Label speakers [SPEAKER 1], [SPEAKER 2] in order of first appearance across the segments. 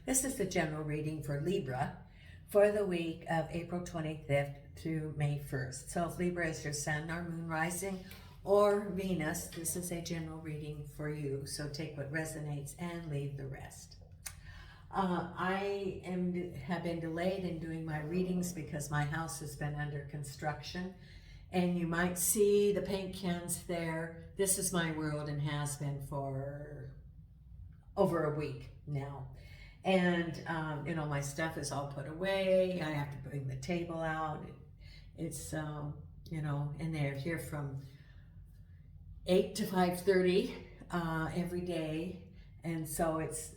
[SPEAKER 1] This is the general reading for Libra for the week of April 25th through May 1st. So if Libra is your sun or moon rising or Venus, this is a general reading for you. So take what resonates and leave the rest. I have been delayed in doing my readings because my house has been under construction. And you might see the paint cans there. This is my world and has been for over a week now. And, my stuff is all put away. I have to bring the table out. It's, and they're here from 8 to 5:30 every day. And so it's,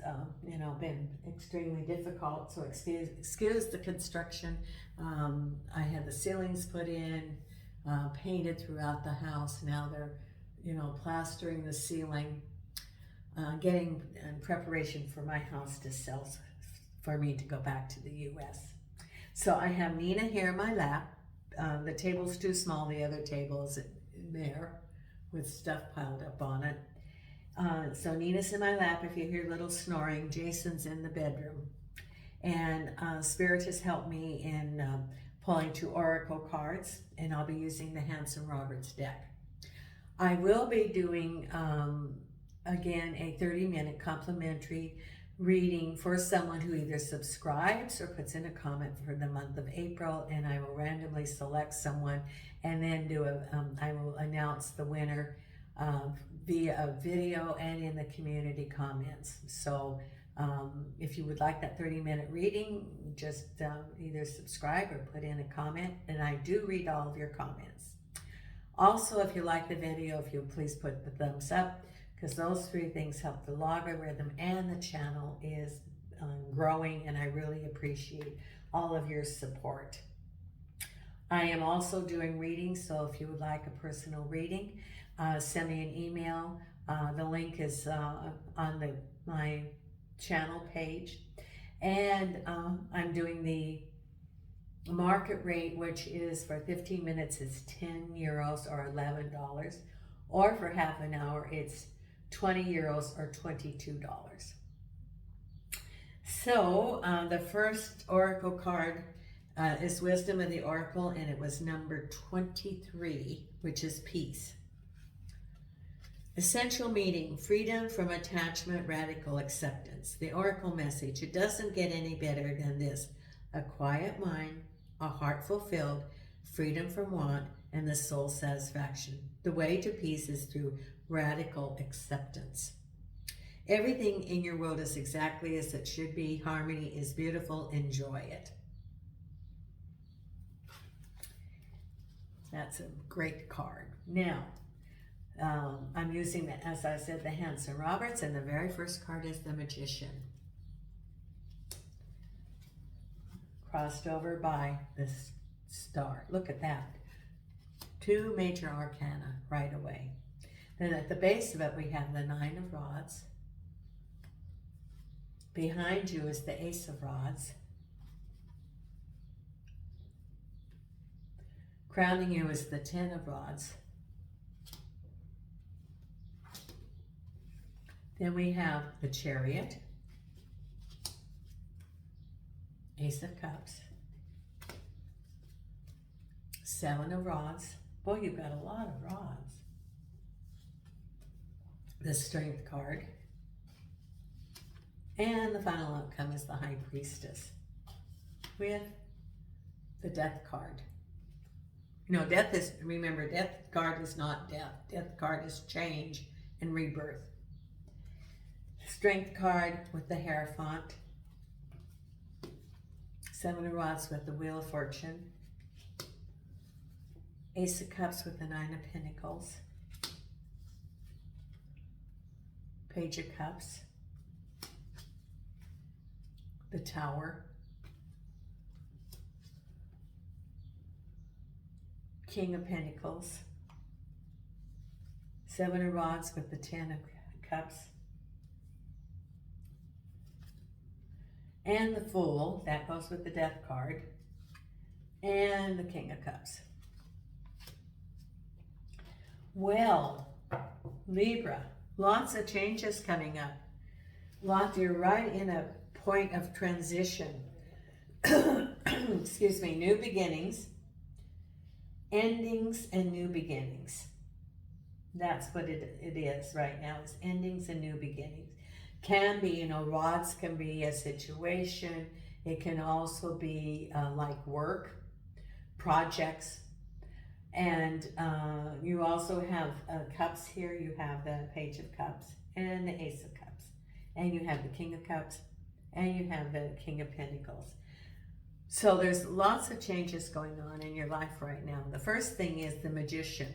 [SPEAKER 1] been extremely difficult. So excuse the construction. I had the ceilings put in, painted throughout the house. Now they're, plastering the ceiling. Getting in preparation for my house to sell, for me to go back to the U.S. So I have Nina here in my lap. The table's too small. The other table is there with stuff piled up on it. So Nina's in my lap. If you hear little snoring, Jason's in the bedroom. And Spirit has helped me in pulling 2 oracle cards, and I'll be using the Hanson Roberts deck. I will be doing again, a 30-minute complimentary reading for someone who either subscribes or puts in a comment for the month of April, and I will randomly select someone and then I will announce the winner via a video and in the community comments. So if you would like that 30-minute reading, just either subscribe or put in a comment, and I do read all of your comments. Also, if you like the video, if you'll please put the thumbs up, because those 3 things help the logarithm, and the channel is growing, and I really appreciate all of your support. I am also doing readings, so if you would like a personal reading, send me an email. The link is on my channel page. And I'm doing the market rate, which is for 15 minutes, it's 10 euros or $11. Or for half an hour, it's 20 euros or $22. So the first oracle card is Wisdom of the Oracle, and it was number 23, which is peace. Essential meaning: freedom from attachment, radical acceptance. The oracle message: it doesn't get any better than this. A quiet mind, a heart fulfilled, freedom from want, and the soul satisfaction. The way to peace is through radical acceptance. Everything in your world is exactly as it should be. Harmony is beautiful. Enjoy it. That's a great card. Now, I'm using, as I said, the Hanson Roberts, and the very first card is the Magician. Crossed over by this star. Look at that. 2 major arcana right away. Then at the base of it, we have the 9 of Rods. Behind you is the Ace of Rods. Crowning you is the 10 of Rods. Then we have the Chariot, Ace of Cups, 7 of Rods. Boy, you've got a lot of rods. The Strength card. And the final outcome is the High Priestess with the Death card. Remember, Death card is not death. Death card is change and rebirth. Strength card with the Hierophant. 7 of Rods with the Wheel of Fortune. Ace of Cups with the 9 of Pentacles. Page of Cups. The Tower. King of Pentacles. 7 of Rods with the 10 of Cups. And the Fool, that goes with the Death card. And the King of Cups. Well, Libra, lots of changes coming up. You're right in a point of transition. Excuse me, new beginnings, endings, and new beginnings. That's what it is right now, is endings and new beginnings. Can be, rods can be a situation. It can also be like work, projects. And you also have cups here. You have the Page of Cups and the Ace of Cups. And you have the King of Cups. And you have the King of Pentacles. So there's lots of changes going on in your life right now. The first thing is the Magician,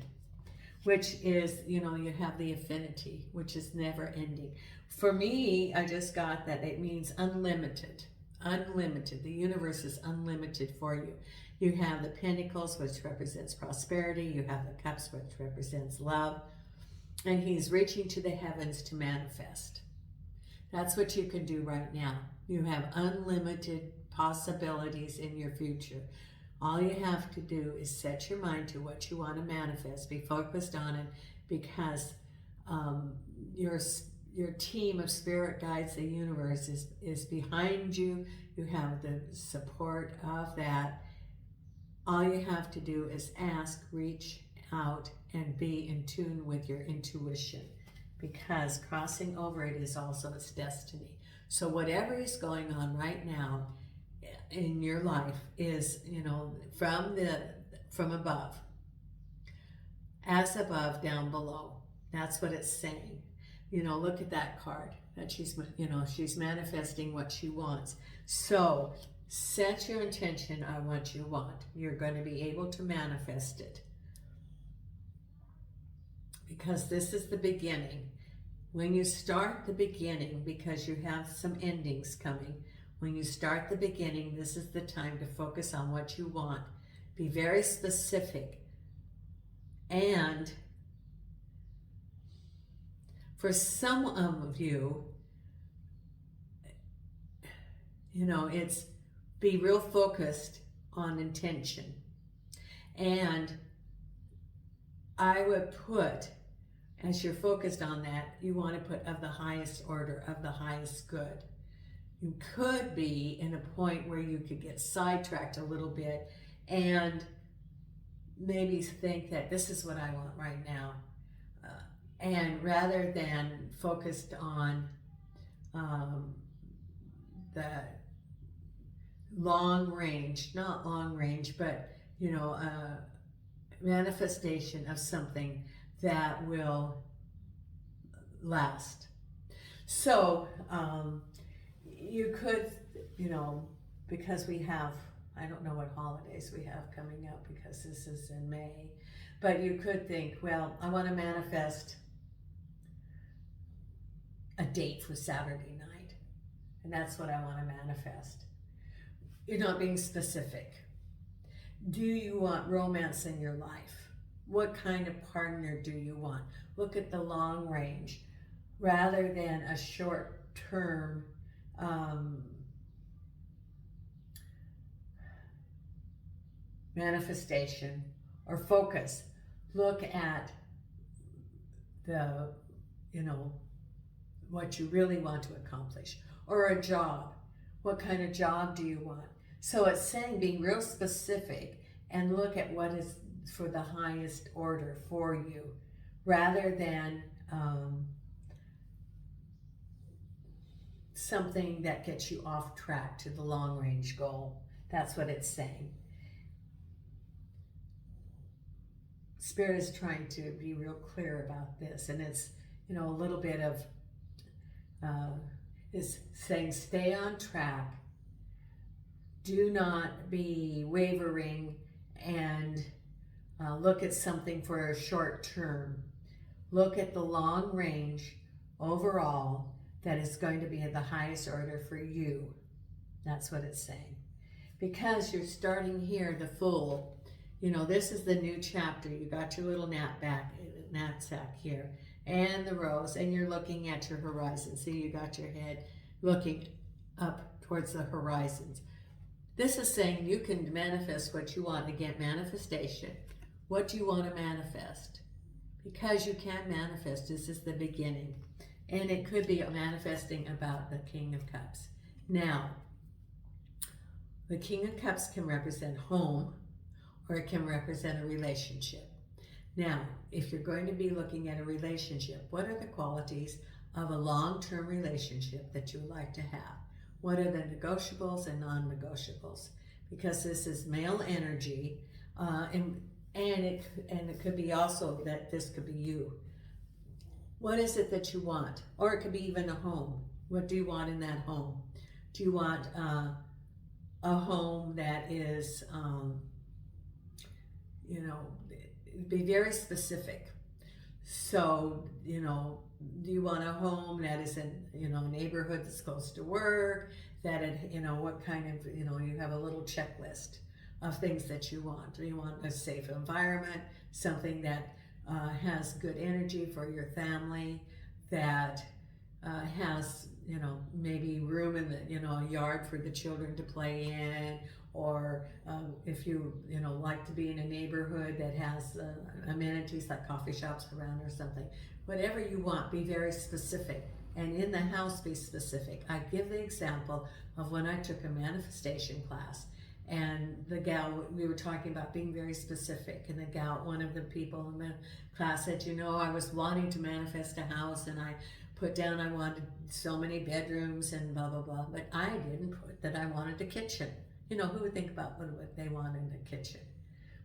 [SPEAKER 1] which is, you have the affinity, which is never ending. For me, I just got that it means unlimited. Unlimited. The universe is unlimited for you. You have the Pentacles, which represents prosperity. You have the Cups, which represents love. And he's reaching to the heavens to manifest. That's what you can do right now. You have unlimited possibilities in your future. All you have to do is set your mind to what you want to manifest. Be focused on it, because your team of spirit guides, the universe, is behind you. You have the support of that. All you have to do is ask, reach out, and be in tune with your intuition, because crossing over it is also its destiny. So whatever is going on right now in your life is, from above. As above, down below. That's what it's saying. Look at that card that she's manifesting what she wants. So set your intention on what you want. You're going to be able to manifest it, because this is the beginning. When you start the beginning, because you have some endings coming, when you start the beginning, this is the time to focus on what you want. Be very specific. And for some of you, it's be real focused on intention. And I would put, as you're focused on that, you want to put of the highest order, of the highest good. You could be in a point where you could get sidetracked a little bit and maybe think that this is what I want right now. And rather than focused on the long range, not long range, but, manifestation of something that will last. So, you could, because we have, I don't know what holidays we have coming up, because this is in May, but you could think, well, I want to manifest a date for Saturday night, and that's what I want to manifest. You're not being specific. Do you want romance in your life? What kind of partner do you want? Look at the long range rather than a short-term manifestation or focus. Look at the, what you really want to accomplish. Or a job. What kind of job do you want? So it's saying being real specific and look at what is for the highest order for you, rather than something that gets you off track to the long range goal. That's what it's saying. Spirit is trying to be real clear about this, and it's, a little bit of is saying stay on track. Do not be wavering and look at something for a short term. Look at the long range overall that is going to be at the highest order for you. That's what it's saying. Because you're starting here, the Fool. This is the new chapter. You got your little knapsack here and the rose, and you're looking at your horizon. See, you got your head looking up towards the horizons. This is saying you can manifest what you want. Again, manifestation. What do you want to manifest? Because you can manifest. This is the beginning. And it could be manifesting about the King of Cups. Now, the King of Cups can represent home, or it can represent a relationship. Now, if you're going to be looking at a relationship, what are the qualities of a long-term relationship that you would like to have? What are the negotiables and non-negotiables? Because this is male energy, and it could be also that this could be you. What is it that you want? Or it could be even a home. What do you want in that home? Do you want a home that is, be very specific. So, do you want a home that is in, a neighborhood that's close to work, that what kind of, you have a little checklist of things that you want. Do you want a safe environment, something that has good energy for your family, that has, maybe room in the, a yard for the children to play in, or if you, like to be in a neighborhood that has amenities like coffee shops around or something. Whatever you want, be very specific. And in the house, be specific. I give the example of when I took a manifestation class, and the gal, we were talking about being very specific, and the gal, one of the people in the class said, I was wanting to manifest a house, and I put down I wanted so many bedrooms and blah, blah, blah, but I didn't put that I wanted a kitchen. Who would think about what they want in a kitchen?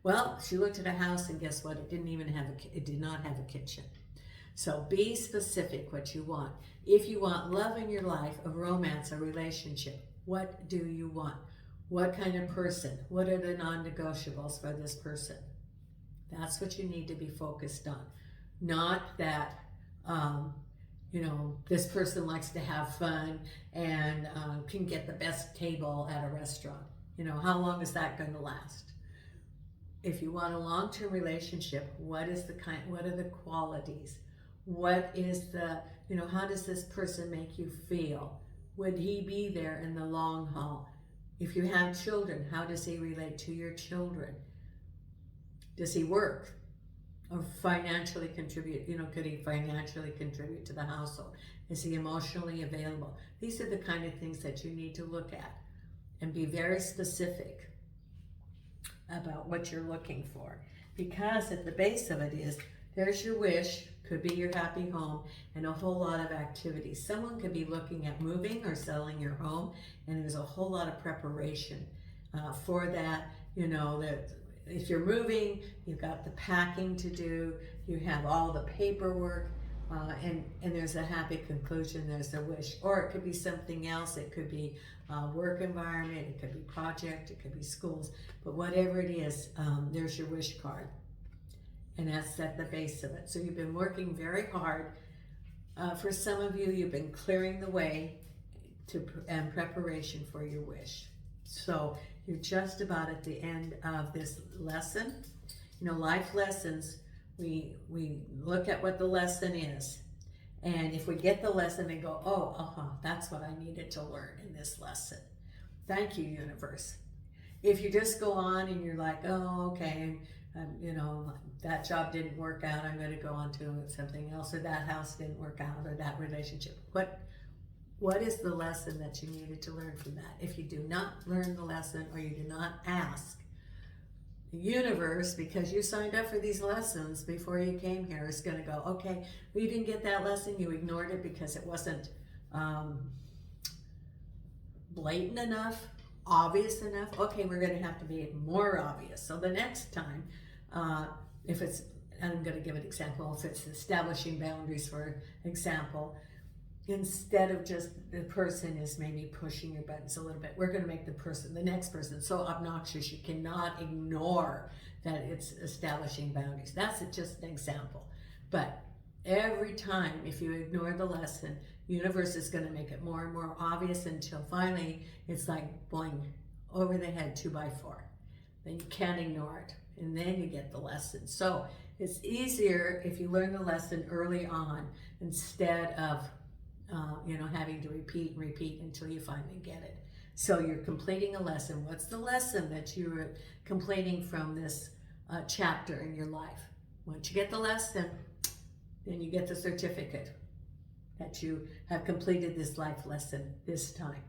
[SPEAKER 1] Well, she looked at a house, and guess what? It did not have a kitchen. So be specific what you want. If you want love in your life, a romance, a relationship, what do you want? What kind of person? What are the non-negotiables for this person? That's what you need to be focused on. Not that, this person likes to have fun and can get the best table at a restaurant. How long is that going to last? If you want a long-term relationship, what are the qualities? What is the, how does this person make you feel? Would he be there in the long haul? If you have children, how does he relate to your children? Does he work or financially contribute? Could he financially contribute to the household? Is he emotionally available? These are the kind of things that you need to look at and be very specific about what you're looking for. Because at the base of it is, there's your wish, could be your happy home, and a whole lot of activities. Someone could be looking at moving or selling your home, and there's a whole lot of preparation for that. That if you're moving, you've got the packing to do, you have all the paperwork, and there's a happy conclusion, there's a wish. Or it could be something else. It could be work environment, it could be project, it could be schools, but whatever it is, there's your wish card. And that's at the base of it. So you've been working very hard. For some of you, you've been clearing the way and preparation for your wish. So you're just about at the end of this lesson. Life lessons, we look at what the lesson is. And if we get the lesson and go, that's what I needed to learn in this lesson. Thank you, universe. If you just go on and you're like, okay, that job didn't work out, I'm going to go on to something else, or that house didn't work out, or that relationship. What is the lesson that you needed to learn from that? If you do not learn the lesson, or you do not ask, the universe, because you signed up for these lessons before you came here, is going to go, okay, well, you didn't get that lesson, you ignored it because it wasn't blatant enough, obvious enough. Okay, we're going to have to be more obvious. So the next time, if it's, and I'm going to give an example, if it's establishing boundaries, for example, instead of just the person is maybe pushing your buttons a little bit, we're going to make the next person so obnoxious you cannot ignore that it's establishing boundaries. That's just an example. But every time, if you ignore the lesson, universe is going to make it more and more obvious until finally it's like boing, over the head, 2x4. Then you can't ignore it. And then you get the lesson. So it's easier if you learn the lesson early on instead of having to repeat and repeat until you finally get it. So you're completing a lesson. What's the lesson that you're completing from this chapter in your life? Once you get the lesson, then you get the certificate that you have completed this life lesson this time.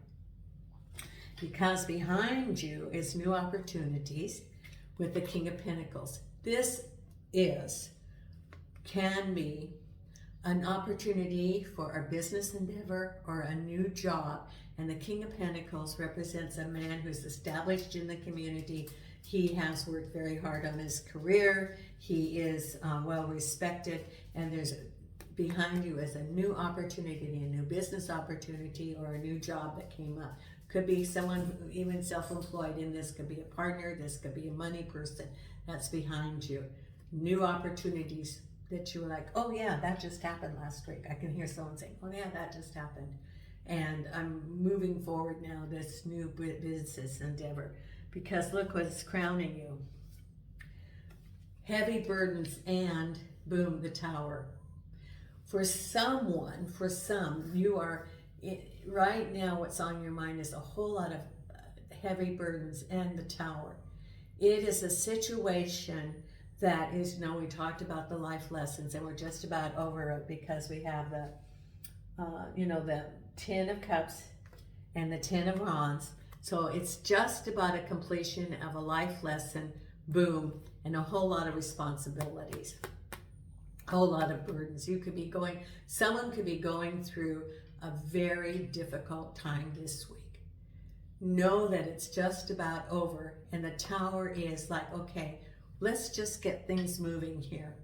[SPEAKER 1] because behind you is new opportunities with the King of Pentacles. This can be an opportunity for a business endeavor or a new job. And the King of Pentacles represents a man who's established in the community. He has worked very hard on his career. He is well respected, and there's behind you is a new opportunity, a new business opportunity, or a new job that came up. Could be someone even self-employed in this, could be a partner, this could be a money person that's behind you. New opportunities that you were like, oh yeah, that just happened last week. I can hear someone saying, oh yeah, that just happened. And I'm moving forward now, this new business endeavor, because look what's crowning you. Heavy burdens and boom, the Tower. For some, you are, right now what's on your mind is a whole lot of heavy burdens and the Tower. It is a situation that is, we talked about the life lessons, and we're just about over it because we have the, the 10 of Cups and the 10 of Wands. So it's just about a completion of a life lesson, boom, and a whole lot of responsibilities, a whole lot of burdens. Someone could be going through a very difficult time this week. Know that it's just about over, and the Tower is like, okay, let's just get things moving here,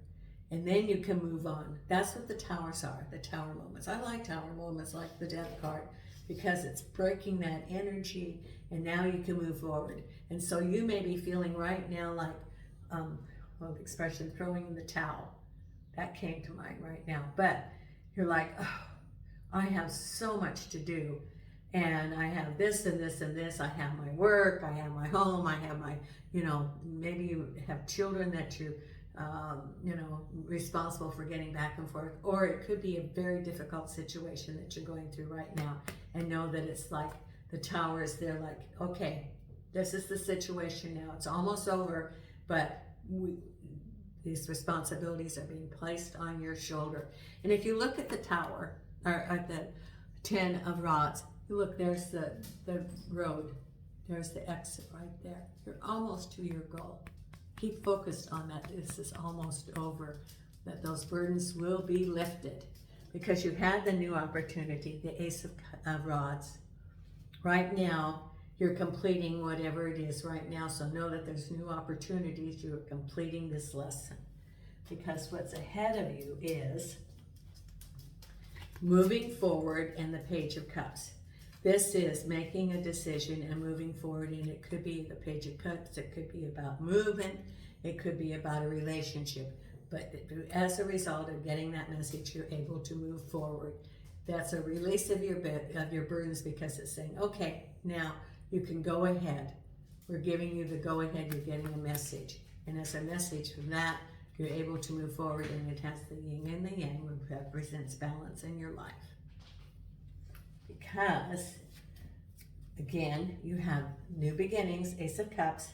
[SPEAKER 1] and then you can move on. That's what the Towers are, the Tower moments. I like Tower moments like the Death card because it's breaking that energy, and now you can move forward. And so you may be feeling right now like, the expression, throwing in the towel. That came to mind right now. But you're like, oh, I have so much to do. And I have this and this and this. I have my work, I have my home, I have my, maybe you have children that you're, responsible for getting back and forth. Or it could be a very difficult situation that you're going through right now. And know that it's like the Towers, they're like, okay, this is the situation now. It's almost over, but these responsibilities are being placed on your shoulder. And if you look at the Tower, or at the 10 of Rods, look, there's the road. There's the exit right there. You're almost to your goal. Keep focused on that. This is almost over. That those burdens will be lifted because you had the new opportunity, the Ace of Rods. Right now, you're completing whatever it is right now. So know that there's new opportunities. You're completing this lesson because what's ahead of you is moving forward and the Page of Cups. This is making a decision and moving forward, and it could be the Page of Cups, it could be about movement, it could be about a relationship, but as a result of getting that message, you're able to move forward. That's a release of your burdens because it's saying, okay, now you can go ahead. We're giving you the go ahead, you're getting a message. And as a message from that, you're able to move forward, and it has the yin and the yang, which represents balance in your life. Because, again, you have new beginnings, Ace of Cups,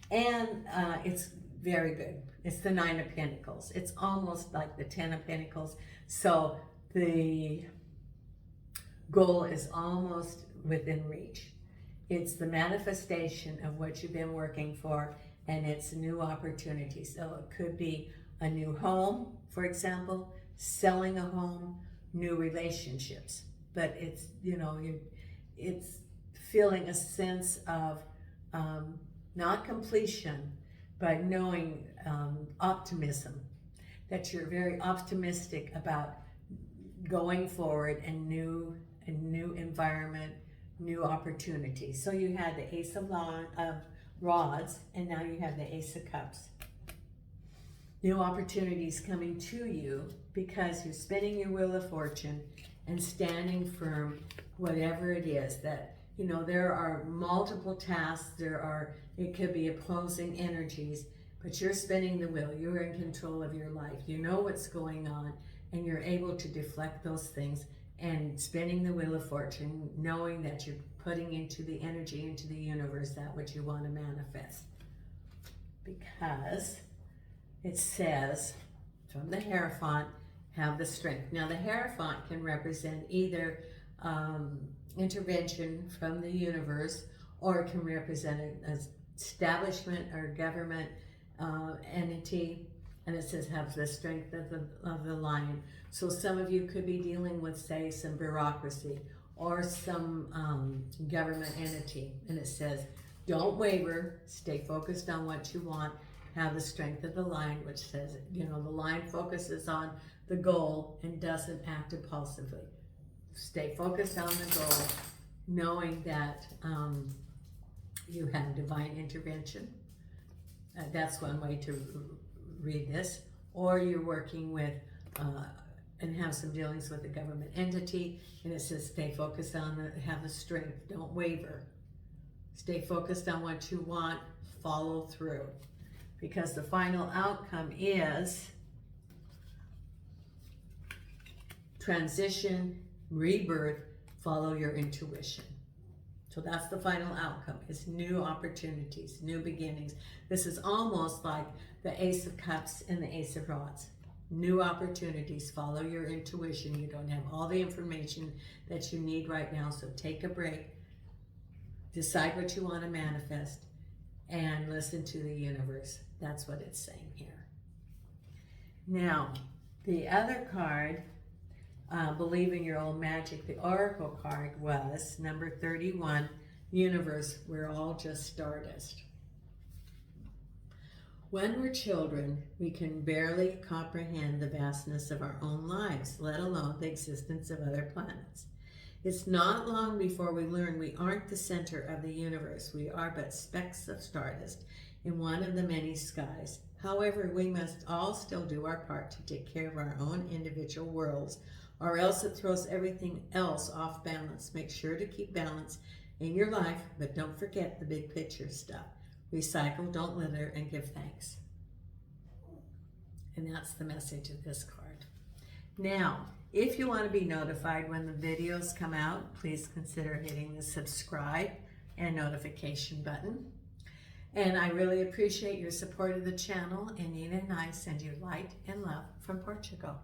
[SPEAKER 1] and it's very good. It's the 9 of Pentacles. It's almost like the 10 of Pentacles. So the goal is almost within reach. It's the manifestation of what you've been working for, and it's new opportunities. So it could be a new home, for example, selling a home, new relationships. But it's, it's feeling a sense of not completion, but knowing optimism, that you're very optimistic about going forward and new environment, new opportunities. So you had the Ace of Rods, and now you have the Ace of Cups. New opportunities coming to you because you're spinning your Wheel of Fortune and standing firm, whatever it is that, there are multiple tasks, it could be opposing energies, but you're spinning the wheel, you're in control of your life, you know what's going on, and you're able to deflect those things and spinning the Wheel of Fortune, knowing that you're putting into the energy, into the universe, that which you want to manifest. Because it says, from the Hierophant, have the strength. Now the Hierophant can represent either intervention from the universe, or it can represent an establishment or government entity, and it says have the strength of the lion. So some of you could be dealing with, say, some bureaucracy or some government entity, and it says don't waver, stay focused on what you want, have the strength of the lion, which says, you know, the lion focuses on the goal and doesn't act impulsively. Stay focused on the goal, knowing that you have divine intervention. That's one way to read this. Or you're working with and have some dealings with a government entity, and it says stay focused on have the strength, don't waver. Stay focused on what you want, follow through. Because the final outcome is transition, rebirth, follow your intuition. So that's the final outcome. It's new opportunities, new beginnings. This is almost like the Ace of Cups and the Ace of Rods. New opportunities, follow your intuition. You don't have all the information that you need right now, so take a break. Decide what you want to manifest and listen to the universe. That's what it's saying here. Now, the other card, Believe in Your Own Magic, the Oracle card was number 31, Universe, we're all just stardust. When we're children, we can barely comprehend the vastness of our own lives, let alone the existence of other planets. It's not long before we learn we aren't the center of the universe. We are but specks of stardust in one of the many skies. However, we must all still do our part to take care of our own individual worlds, or else it throws everything else off balance. Make sure to keep balance in your life, but don't forget the big picture stuff. Recycle, don't litter, and give thanks. And that's the message of this card. Now, if you want to be notified when the videos come out, please consider hitting the subscribe and notification button. And I really appreciate your support of the channel, and Nina and I send you light and love from Portugal.